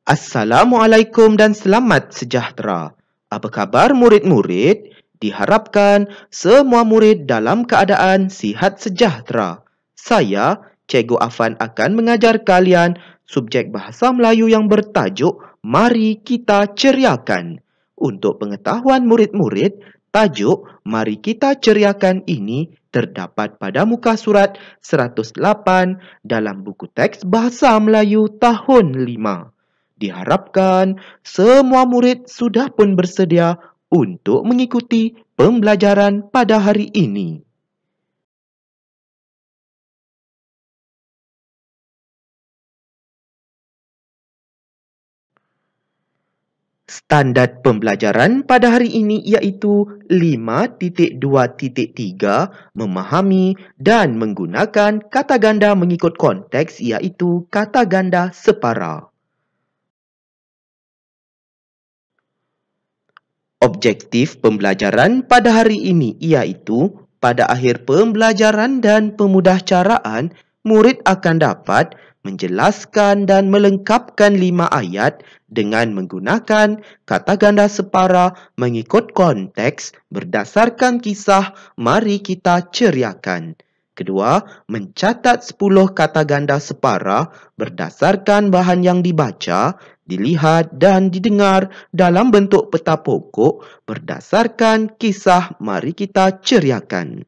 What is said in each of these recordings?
Assalamualaikum dan selamat sejahtera. Apa khabar murid-murid? Diharapkan semua murid dalam keadaan sihat sejahtera. Saya, Cikgu Afan akan mengajar kalian subjek Bahasa Melayu yang bertajuk Mari Kita Ceriakan. Untuk pengetahuan murid-murid, tajuk Mari Kita Ceriakan ini terdapat pada muka surat 108 dalam buku teks Bahasa Melayu tahun 5. Diharapkan semua murid sudah pun bersedia untuk mengikuti pembelajaran pada hari ini. Standard pembelajaran pada hari ini iaitu 5.2.3 memahami dan menggunakan kata ganda mengikut konteks iaitu kata ganda separa. Objektif pembelajaran pada hari ini iaitu pada akhir pembelajaran dan pemudahcaraan, murid akan dapat menjelaskan dan melengkapkan 5 ayat dengan menggunakan kata ganda separa mengikut konteks berdasarkan kisah Mari Kita Ceriakan. Kedua, mencatat 10 kata ganda separa berdasarkan bahan yang dibaca, dilihat dan didengar dalam bentuk peta pokok berdasarkan kisah Mari Kita Ceriakan.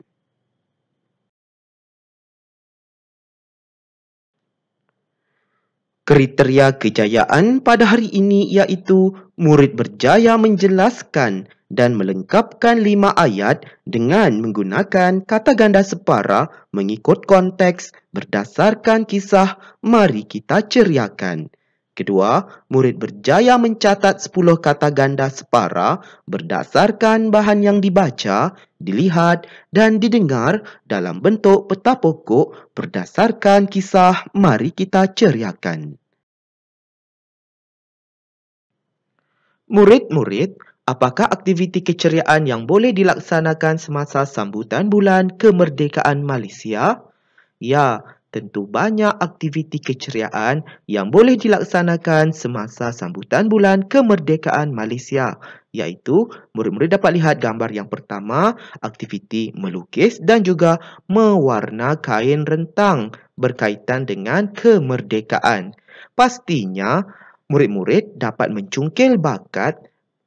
Kriteria kejayaan pada hari ini iaitu murid berjaya menjelaskan dan melengkapkan 5 ayat dengan menggunakan kata ganda separa mengikut konteks berdasarkan kisah Mari Kita Ceriakan. Kedua, murid berjaya mencatat 10 kata ganda separa berdasarkan bahan yang dibaca, dilihat dan didengar dalam bentuk peta pokok berdasarkan kisah Mari Kita Ceriakan. Murid-murid, apakah aktiviti keceriaan yang boleh dilaksanakan semasa sambutan bulan kemerdekaan Malaysia? Ya, tentu banyak aktiviti keceriaan yang boleh dilaksanakan semasa sambutan bulan kemerdekaan Malaysia, iaitu murid-murid dapat lihat gambar yang pertama, aktiviti melukis dan juga mewarna kain rentang berkaitan dengan kemerdekaan. Pastinya, murid-murid dapat mencungkil bakat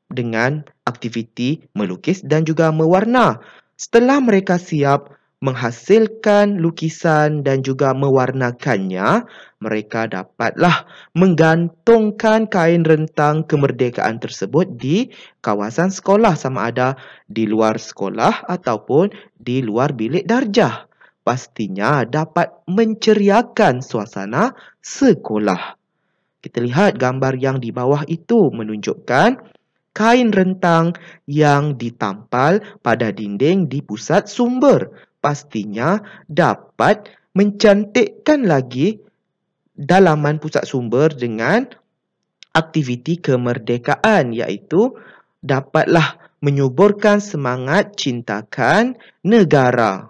dengan aktiviti melukis dan juga mewarna. Setelah mereka siap menghasilkan lukisan dan juga mewarnakannya, mereka dapatlah menggantungkan kain rentang kemerdekaan tersebut di kawasan sekolah sama ada di luar sekolah ataupun di luar bilik darjah. Pastinya dapat menceriakan suasana sekolah. Kita lihat gambar yang di bawah itu menunjukkan kain rentang yang ditampal pada dinding di pusat sumber. Pastinya dapat mencantikkan lagi dalaman pusat sumber dengan aktiviti kemerdekaan iaitu dapatlah menyuburkan semangat cintakan negara.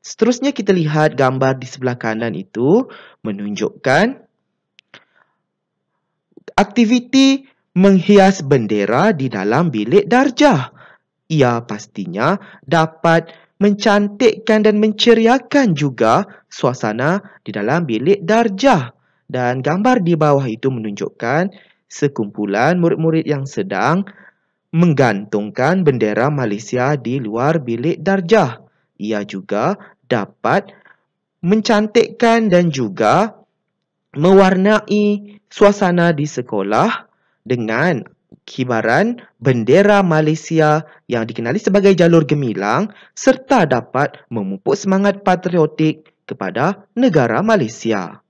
Seterusnya kita lihat gambar di sebelah kanan itu menunjukkan aktiviti menghias bendera di dalam bilik darjah. Ia pastinya dapat mencantikkan dan menceriakan juga suasana di dalam bilik darjah. Dan gambar di bawah itu menunjukkan sekumpulan murid-murid yang sedang menggantungkan bendera Malaysia di luar bilik darjah. Ia juga dapat mencantikkan dan juga mewarnai suasana di sekolah dengan kibaran bendera Malaysia yang dikenali sebagai jalur gemilang serta dapat memupuk semangat patriotik kepada negara Malaysia.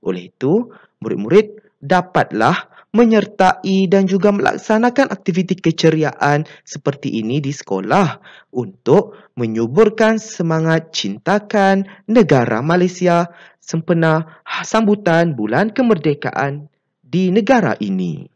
Oleh itu, murid-murid dapatlah menyertai dan juga melaksanakan aktiviti keceriaan seperti ini di sekolah untuk menyuburkan semangat cintakan negara Malaysia sempena sambutan bulan kemerdekaan di negara ini.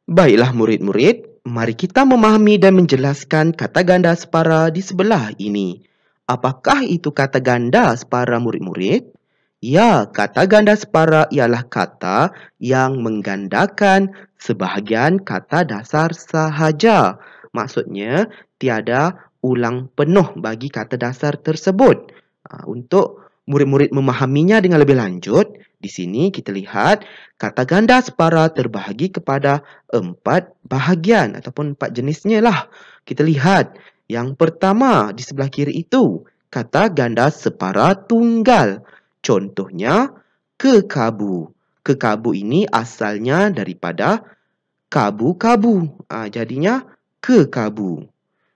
Baiklah murid-murid, mari kita memahami dan menjelaskan kata ganda separa di sebelah ini. Apakah itu kata ganda separa murid-murid? Ya, kata ganda separa ialah kata yang menggandakan sebahagian kata dasar sahaja. Maksudnya, tiada ulang penuh bagi kata dasar tersebut. Untuk murid-murid memahaminya dengan lebih lanjut, di sini kita lihat kata ganda separa terbahagi kepada 4 bahagian ataupun 4 jenisnya lah. Kita lihat yang pertama di sebelah kiri itu kata ganda separa tunggal. Contohnya kekabu. Kekabu ini asalnya daripada kabu-kabu. Jadinya kekabu.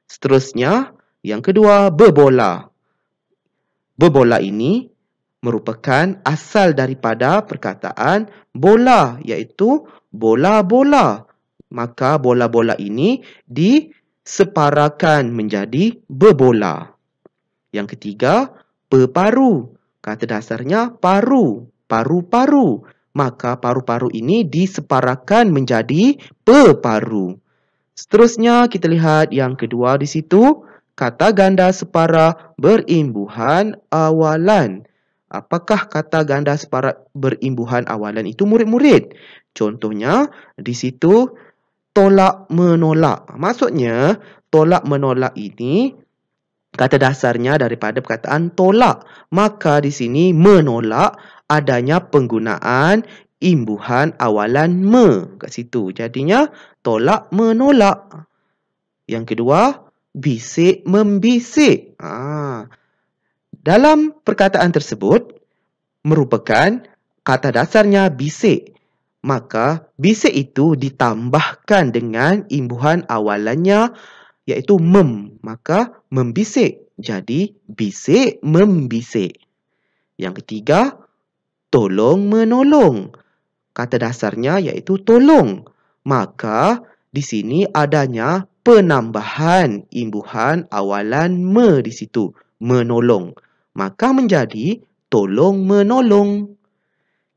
Seterusnya yang kedua bebola. Bebola ini merupakan asal daripada perkataan bola, iaitu bola-bola. Maka bola-bola ini diseparakan menjadi bebola. Yang ketiga, peparu. Kata dasarnya paru, paru-paru. Maka paru-paru ini diseparakan menjadi peparu. Seterusnya kita lihat yang kedua di situ, kata ganda separa berimbuhan awalan. Apakah kata ganda separa berimbuhan awalan itu murid-murid? Contohnya di situ tolak menolak. Maksudnya tolak menolak ini kata dasarnya daripada perkataan tolak. Maka di sini menolak adanya penggunaan imbuhan awalan me kat situ. Jadinya tolak menolak. Yang kedua, bisik membisik. Dalam perkataan tersebut merupakan kata dasarnya bisik. Maka bisik itu ditambahkan dengan imbuhan awalannya iaitu mem. Maka membisik. Jadi bisik membisik. Yang ketiga, tolong menolong. Kata dasarnya iaitu tolong. Maka di sini adanya penambahan imbuhan awalan me di situ. Menolong. Maka menjadi tolong menolong.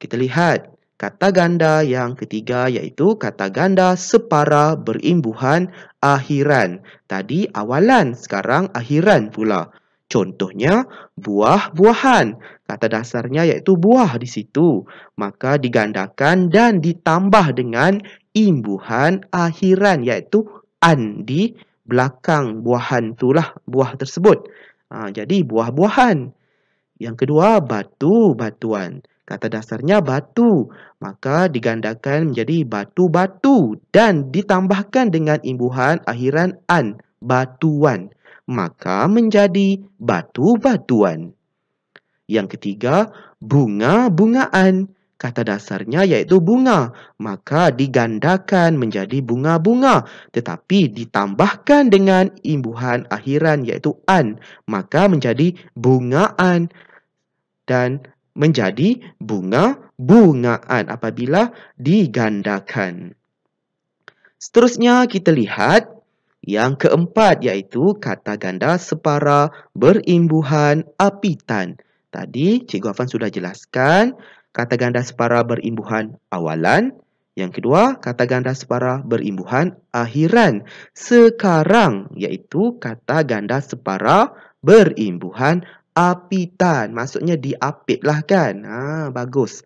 Kita lihat kata ganda yang ketiga iaitu kata ganda separa berimbuhan akhiran. Tadi awalan, sekarang akhiran pula. Contohnya buah-buahan. Kata dasarnya iaitu buah di situ. Maka digandakan dan ditambah dengan imbuhan akhiran iaitu an di belakang buahan itulah buah tersebut. Jadi buah-buahan. Yang kedua batu-batuan. Kata dasarnya batu. Maka digandakan menjadi batu-batu dan ditambahkan dengan imbuhan akhiran an, batuan. Maka menjadi batu-batuan. Yang ketiga, bunga-bungaan. Kata dasarnya iaitu bunga. Maka digandakan menjadi bunga-bunga. Tetapi ditambahkan dengan imbuhan akhiran iaitu an. Maka menjadi bungaan. Dan menjadi bunga-bungaan apabila digandakan. Seterusnya kita lihat yang keempat iaitu kata ganda separa berimbuhan apitan. Tadi Cikgu Afan sudah jelaskan kata ganda separa berimbuhan awalan. Yang kedua, kata ganda separa berimbuhan akhiran. Sekarang iaitu kata ganda separa berimbuhan apitan. Maksudnya diapit lah kan. Bagus.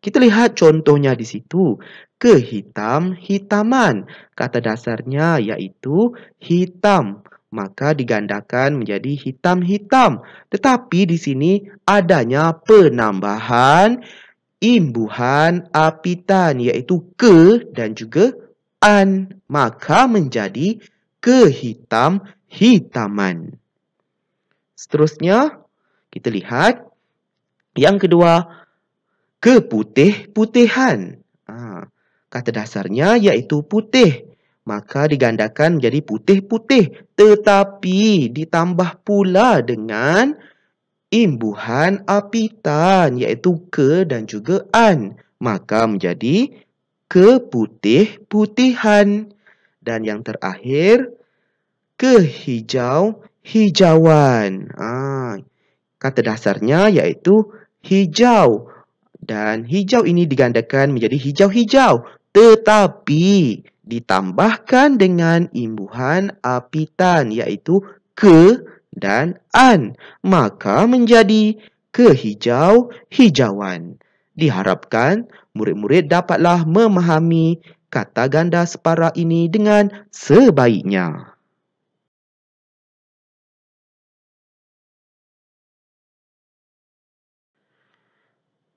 Kita lihat contohnya di situ. Kehitam-hitaman. Kata dasarnya iaitu hitam. Maka digandakan menjadi hitam-hitam. Tetapi di sini adanya penambahan imbuhan apitan iaitu ke dan juga an. Maka menjadi kehitam-hitaman. Seterusnya kita lihat yang kedua, keputih-putihan. Kata dasarnya iaitu putih. Maka digandakan menjadi putih-putih. Tetapi ditambah pula dengan imbuhan apitan iaitu ke dan juga an. Maka menjadi keputih-putihan. Dan yang terakhir, kehijau-hijauan. Kata dasarnya iaitu hijau. Dan hijau ini digandakan menjadi hijau-hijau. Tetapi ditambahkan dengan imbuhan apitan iaitu ke dan an, maka menjadi kehijau-hijauan. Diharapkan murid-murid dapatlah memahami kata ganda separa ini dengan sebaiknya.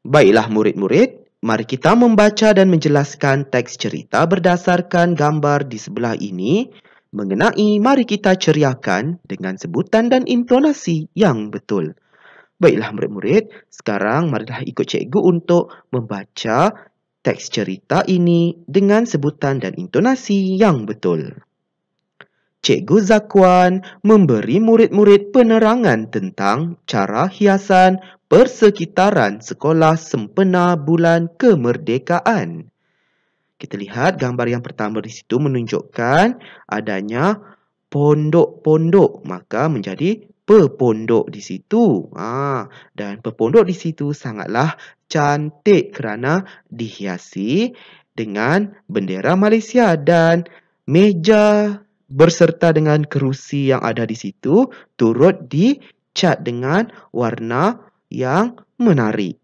Baiklah murid-murid, mari kita membaca dan menjelaskan teks cerita berdasarkan gambar di sebelah ini mengenai mari kita ceriakan dengan sebutan dan intonasi yang betul. Baiklah murid-murid, sekarang marilah ikut cikgu untuk membaca teks cerita ini dengan sebutan dan intonasi yang betul. Cikgu Zakwan memberi murid-murid penerangan tentang cara hiasan persekitaran sekolah sempena bulan kemerdekaan. Kita lihat gambar yang pertama di situ menunjukkan adanya pondok-pondok, maka menjadi pepondok di situ. Dan pepondok di situ sangatlah cantik kerana dihiasi dengan bendera Malaysia dan meja berserta dengan kerusi yang ada di situ turut dicat dengan warna yang menarik.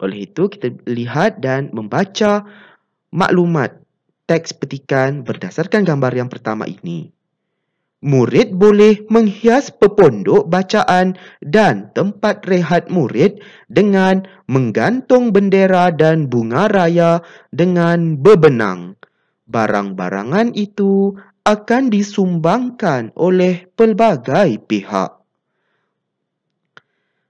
Oleh itu kita lihat dan membaca maklumat teks petikan berdasarkan gambar yang pertama ini. Murid boleh menghias pepondok bacaan dan tempat rehat murid dengan menggantung bendera dan bunga raya dengan bebenang. Barang-barangan itu akan disumbangkan oleh pelbagai pihak.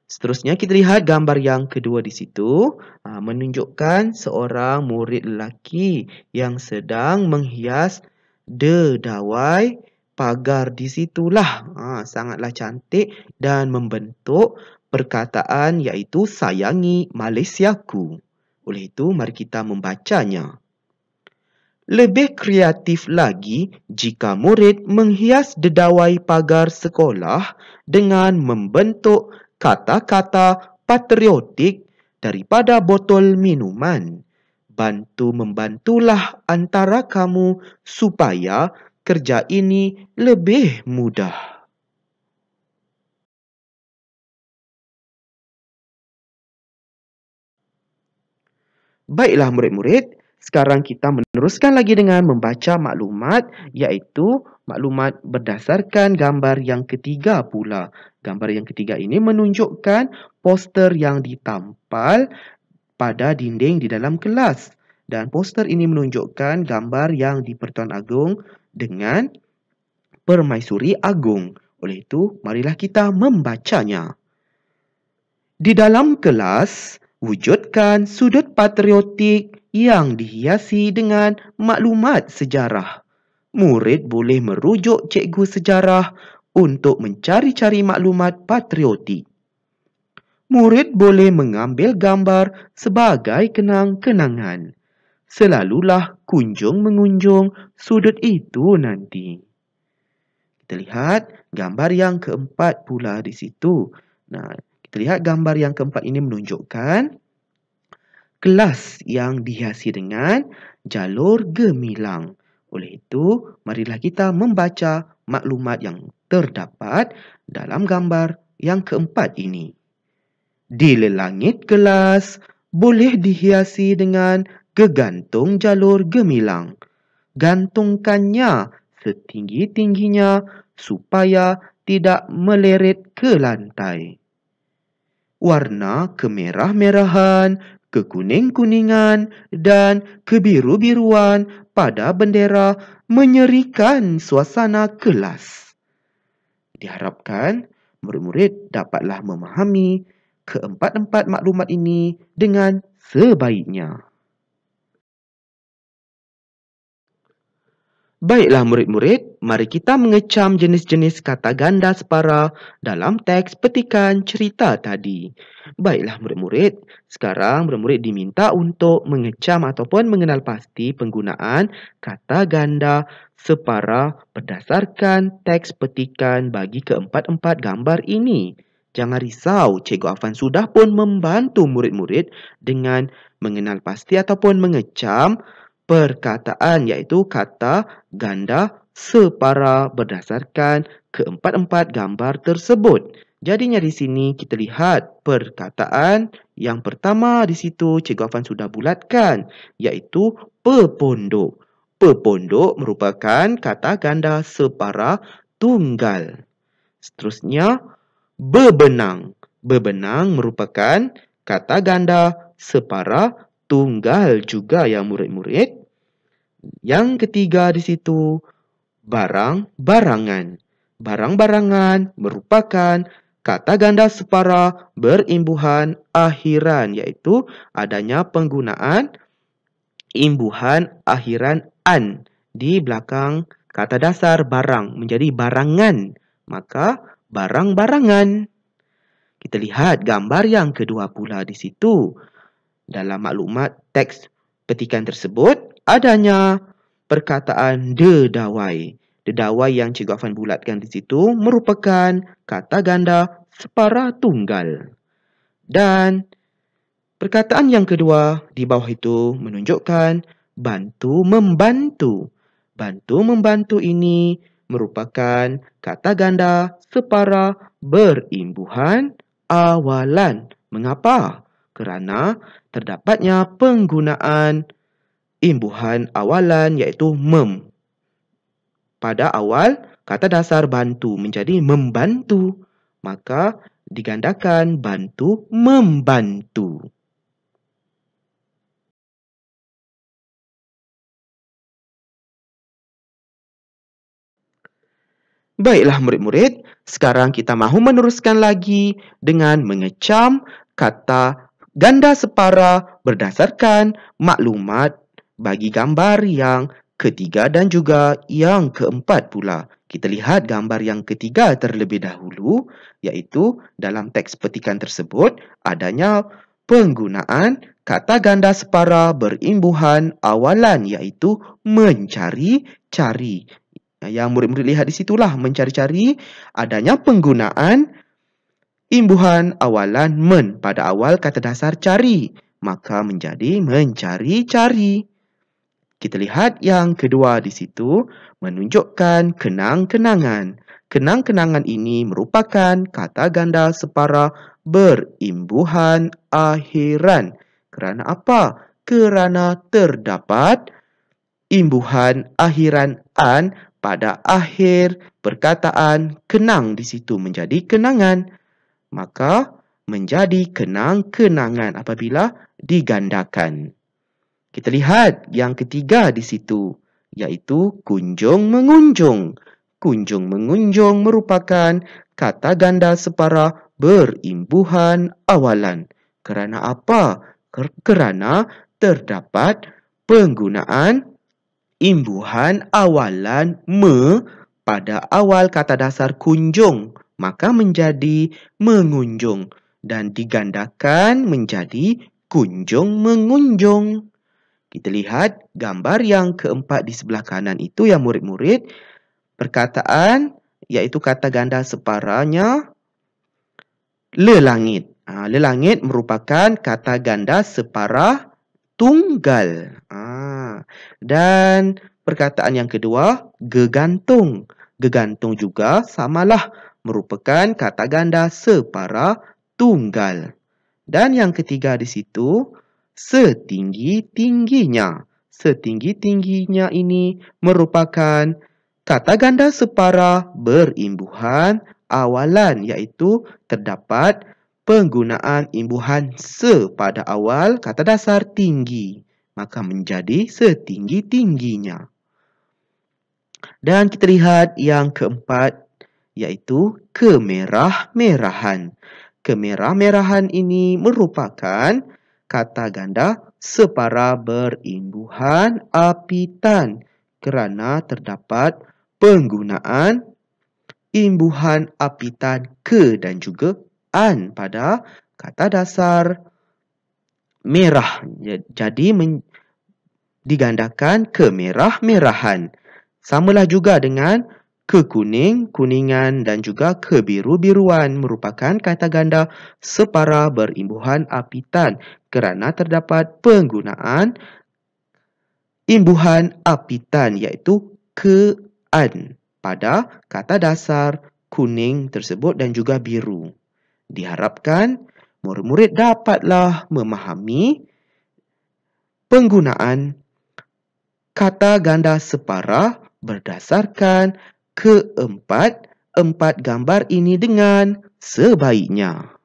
Seterusnya kita lihat gambar yang kedua di situ menunjukkan seorang murid lelaki yang sedang menghias dedawai pagar di situlah. Sangatlah cantik dan membentuk perkataan iaitu sayangi Malaysiaku. Oleh itu mari kita membacanya. Lebih kreatif lagi jika murid menghias dedawai pagar sekolah dengan membentuk kata-kata patriotik daripada botol minuman. Membantulah antara kamu supaya kerja ini lebih mudah. Baiklah murid-murid, sekarang kita meneruskan lagi dengan membaca maklumat iaitu maklumat berdasarkan gambar yang ketiga pula. Gambar yang ketiga ini menunjukkan poster yang ditampal pada dinding di dalam kelas. Dan poster ini menunjukkan gambar yang di-Pertuan Agong dengan Permaisuri Agong. Oleh itu, marilah kita membacanya. Di dalam kelas, wujudkan sudut patriotik yang dihiasi dengan maklumat sejarah. Murid boleh merujuk cikgu sejarah untuk mencari-cari maklumat patriotik. Murid boleh mengambil gambar sebagai kenang-kenangan. Selalulah kunjung-mengunjung sudut itu nanti. Kita lihat gambar yang keempat pula di situ. Kita lihat gambar yang keempat ini menunjukkan kelas yang dihiasi dengan jalur gemilang. Oleh itu, marilah kita membaca maklumat yang terdapat dalam gambar yang keempat ini. Di langit kelas boleh dihiasi dengan gegantung jalur gemilang. Gantungkannya setinggi-tingginya supaya tidak meleret ke lantai. Warna kemerah-merahan, kekuning-kuningan dan kebiru-biruan pada bendera menyerikan suasana kelas. Diharapkan murid-murid dapatlah memahami keempat-empat maklumat ini dengan sebaiknya. Baiklah murid-murid, mari kita mengecam jenis-jenis kata ganda separa dalam teks petikan cerita tadi. Baiklah murid-murid, sekarang murid-murid diminta untuk mengecam ataupun mengenal pasti penggunaan kata ganda separa berdasarkan teks petikan bagi keempat-empat gambar ini. Jangan risau, Cikgu Afan sudah pun membantu murid-murid dengan mengenal pasti ataupun mengecam perkataan iaitu kata ganda separa berdasarkan keempat-empat gambar tersebut. Jadinya di sini kita lihat perkataan yang pertama di situ Cikgu Afan sudah bulatkan, iaitu pepondok. Pepondok merupakan kata ganda separa tunggal. Seterusnya, bebenang. Bebenang merupakan kata ganda separa tunggal juga ya murid-murid. Yang ketiga di situ, barang-barangan. Barang-barangan merupakan kata ganda separa berimbuhan akhiran, iaitu adanya penggunaan imbuhan akhiran an di belakang kata dasar barang menjadi barangan. Maka barang-barangan. Kita lihat gambar yang kedua pula di situ. Dalam maklumat teks petikan tersebut, adanya perkataan dedawai. Dedawai yang Cikgu Afan bulatkan di situ merupakan kata ganda separa tunggal. Dan perkataan yang kedua di bawah itu menunjukkan bantu-membantu. Bantu-membantu ini merupakan kata ganda separa berimbuhan awalan. Mengapa? Kerana terdapatnya penggunaan imbuhan awalan iaitu mem. Pada awal, kata dasar bantu menjadi membantu. Maka digandakan bantu-membantu. Baiklah murid-murid, sekarang kita mahu meneruskan lagi dengan mengecam kata ganda separa berdasarkan maklumat bagi gambar yang ketiga dan juga yang keempat pula. Kita lihat gambar yang ketiga terlebih dahulu, iaitu dalam teks petikan tersebut adanya penggunaan kata ganda separa berimbuhan awalan iaitu mencari-cari. Yang murid-murid lihat di situlah mencari-cari adanya penggunaan imbuhan awalan men pada awal kata dasar cari. Maka menjadi mencari-cari. Kita lihat yang kedua di situ menunjukkan kenang-kenangan. Kenang-kenangan ini merupakan kata ganda separa berimbuhan akhiran. Kerana apa? Kerana terdapat imbuhan akhiran an pada akhir perkataan kenang di situ menjadi kenangan. Maka menjadi kenang-kenangan apabila digandakan. Kita lihat yang ketiga di situ, iaitu kunjung-mengunjung. Kunjung-mengunjung merupakan kata ganda separa berimbuhan awalan. Kerana apa? Kerana terdapat penggunaan imbuhan awalan me pada awal kata dasar kunjung, maka menjadi mengunjung dan digandakan menjadi kunjung-mengunjung. Kita lihat gambar yang keempat di sebelah kanan itu ya murid-murid. Perkataan iaitu kata ganda separanya lelangit. Lelangit merupakan kata ganda separa tunggal. Dan perkataan yang kedua, gegantung. Gegantung juga samalah merupakan kata ganda separa tunggal. Dan yang ketiga di situ, setinggi-tingginya. Setinggi-tingginya ini merupakan kata ganda separa berimbuhan awalan, iaitu terdapat penggunaan imbuhan se pada awal kata dasar tinggi. Maka menjadi setinggi-tingginya. Dan kita lihat yang keempat, iaitu kemerah-merahan. Kemerah-merahan ini merupakan kata ganda separa berimbuhan apitan kerana terdapat penggunaan imbuhan apitan ke dan juga an pada kata dasar merah. Jadi digandakan kemerah-merahan. Samalah juga dengan kekuning-kuningan dan juga kebiru-biruan merupakan kata ganda separa berimbuhan apitan kerana terdapat penggunaan imbuhan apitan iaitu ke an pada kata dasar kuning tersebut dan juga biru. Diharapkan murid-murid dapatlah memahami penggunaan kata ganda separa berdasarkan keempat gambar ini dengan sebaiknya.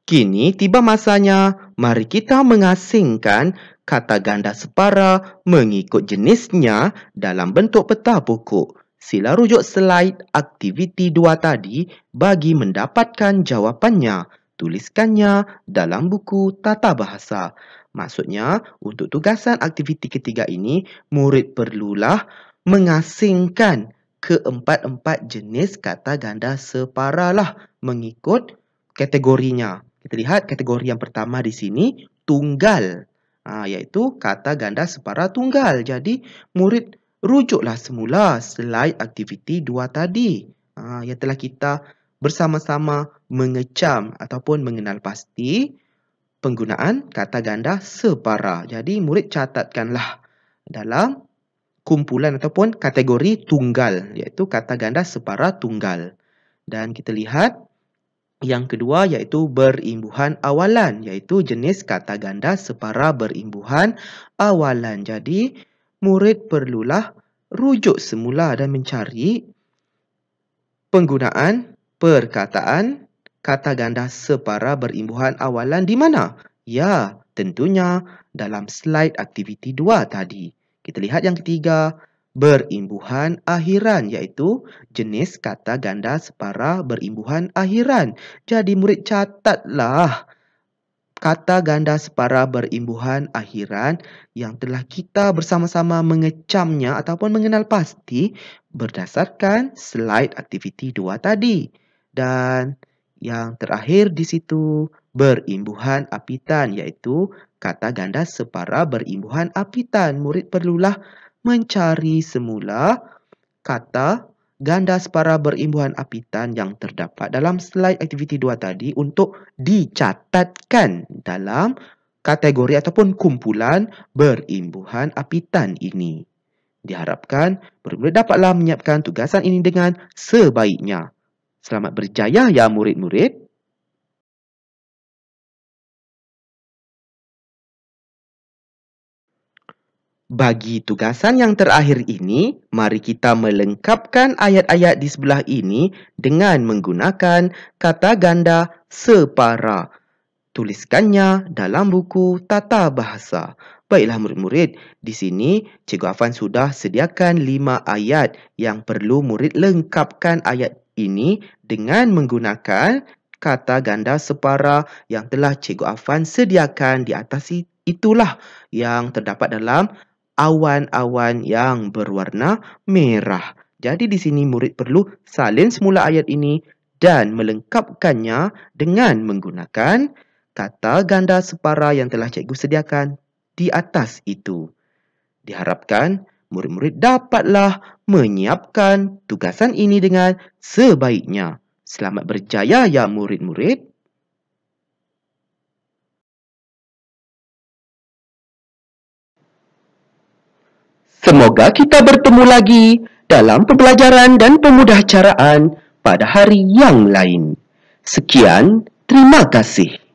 Kini tiba masanya, mari kita mengasingkan kata ganda separa mengikut jenisnya dalam bentuk peta pokok. Sila rujuk slide aktiviti 2 tadi bagi mendapatkan jawapannya. Tuliskannya dalam buku tata bahasa. Maksudnya, untuk tugasan aktiviti ketiga ini, murid perlulah mengasingkan keempat-empat jenis kata ganda separa lah mengikut kategorinya. Kita lihat kategori yang pertama di sini, tunggal. Iaitu kata ganda separa tunggal. Jadi, murid rujuklah semula slide aktiviti 2 tadi. Yang telah kita bersama-sama mengecam ataupun mengenal pasti penggunaan kata ganda separa. Jadi, murid catatkanlah dalam kumpulan ataupun kategori tunggal. Iaitu kata ganda separa tunggal. Dan kita lihat yang kedua iaitu berimbuhan awalan, iaitu jenis kata ganda separa berimbuhan awalan. Jadi, murid perlulah rujuk semula dan mencari penggunaan perkataan kata ganda separa berimbuhan awalan di mana? Ya, tentunya dalam slide aktiviti 2 tadi. Kita lihat yang ketiga, berimbuhan akhiran, iaitu jenis kata ganda separa berimbuhan akhiran. Jadi murid catatlah kata ganda separa berimbuhan akhiran yang telah kita bersama-sama mengecamnya ataupun mengenal pasti berdasarkan slide aktiviti 2 tadi. Dan yang terakhir di situ, berimbuhan apitan, iaitu kata ganda separa berimbuhan apitan. Murid perlulah mencari semula kata ganda separa berimbuhan apitan yang terdapat dalam slide aktiviti 2 tadi untuk dicatatkan dalam kategori ataupun kumpulan berimbuhan apitan ini. Diharapkan murid-murid dapatlah menyiapkan tugasan ini dengan sebaiknya. Selamat berjaya ya murid-murid. Bagi tugasan yang terakhir ini, mari kita melengkapkan ayat-ayat di sebelah ini dengan menggunakan kata ganda separa. Tuliskannya dalam buku tata bahasa. Baiklah murid-murid, di sini Cikgu Afan sudah sediakan 5 ayat yang perlu murid lengkapkan ayat ini dengan menggunakan kata ganda separa yang telah Cikgu Afan sediakan di atas itulah yang terdapat dalam awan-awan yang berwarna merah. Jadi di sini murid perlu salin semula ayat ini dan melengkapkannya dengan menggunakan kata ganda separa yang telah cikgu sediakan di atas itu. Diharapkan murid-murid dapatlah menyiapkan tugasan ini dengan sebaiknya. Selamat berjaya ya murid-murid. Semoga kita bertemu lagi dalam pembelajaran dan pemudahcaraan pada hari yang lain. Sekian, terima kasih.